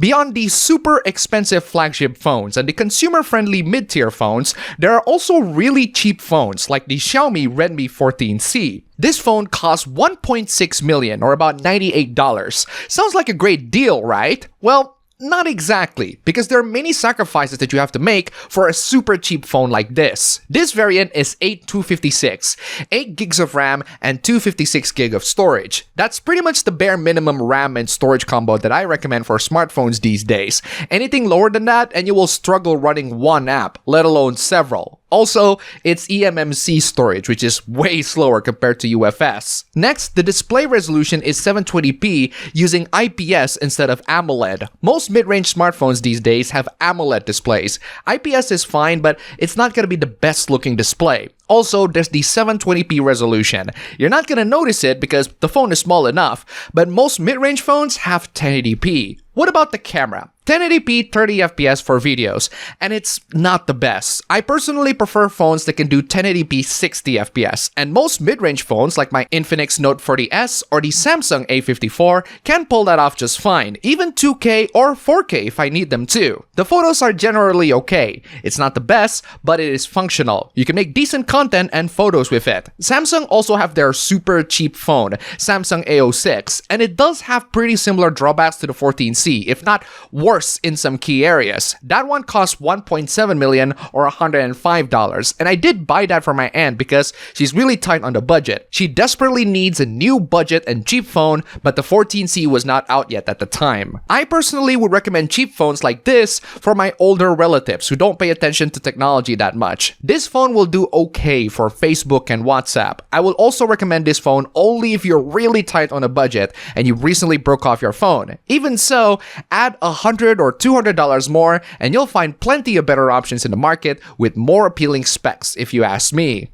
Beyond the super expensive flagship phones and the consumer-friendly mid-tier phones, there are also really cheap phones like the Xiaomi Redmi 14C. This phone costs $1.6 million or about $98. Sounds like a great deal, right? Well, not exactly, because there are many sacrifices that you have to make for a super cheap phone like this. This variant is 8256, 8 gigs of RAM and 256 gig of storage. That's pretty much the bare minimum RAM and storage combo that I recommend for smartphones these days. Anything lower than that and you will struggle running one app, let alone several. Also, it's eMMC storage, which is way slower compared to UFS. Next, the display resolution is 720p using IPS instead of AMOLED. Most mid-range smartphones these days have AMOLED displays. IPS is fine, but it's not going to be the best looking display. Also, there's the 720p resolution. You're not going to notice it because the phone is small enough, but most mid-range phones have 1080p. What about the camera? 1080p 30fps for videos, and it's not the best. I personally prefer phones that can do 1080p 60fps, and most mid-range phones like my Infinix Note 40S or the Samsung A54 can pull that off just fine, even 2K or 4K if I need them to. The photos are generally okay. It's not the best, but it is functional. You can make decent content and photos with it. Samsung also have their super cheap phone, Samsung A06, and it does have pretty similar drawbacks to the 14C, if not worse in some key areas. That one cost $1.7 million or $105, and I did buy that for my aunt because she's really tight on the budget. She desperately needs a new budget and cheap phone, but the 14C was not out yet at the time. I personally would recommend cheap phones like this for my older relatives who don't pay attention to technology that much. This phone will do okay for Facebook and WhatsApp. I will also recommend this phone only if you're really tight on a budget and you recently broke off your phone. Even so, add $100 or $200 more and you'll find plenty of better options in the market with more appealing specs if you ask me.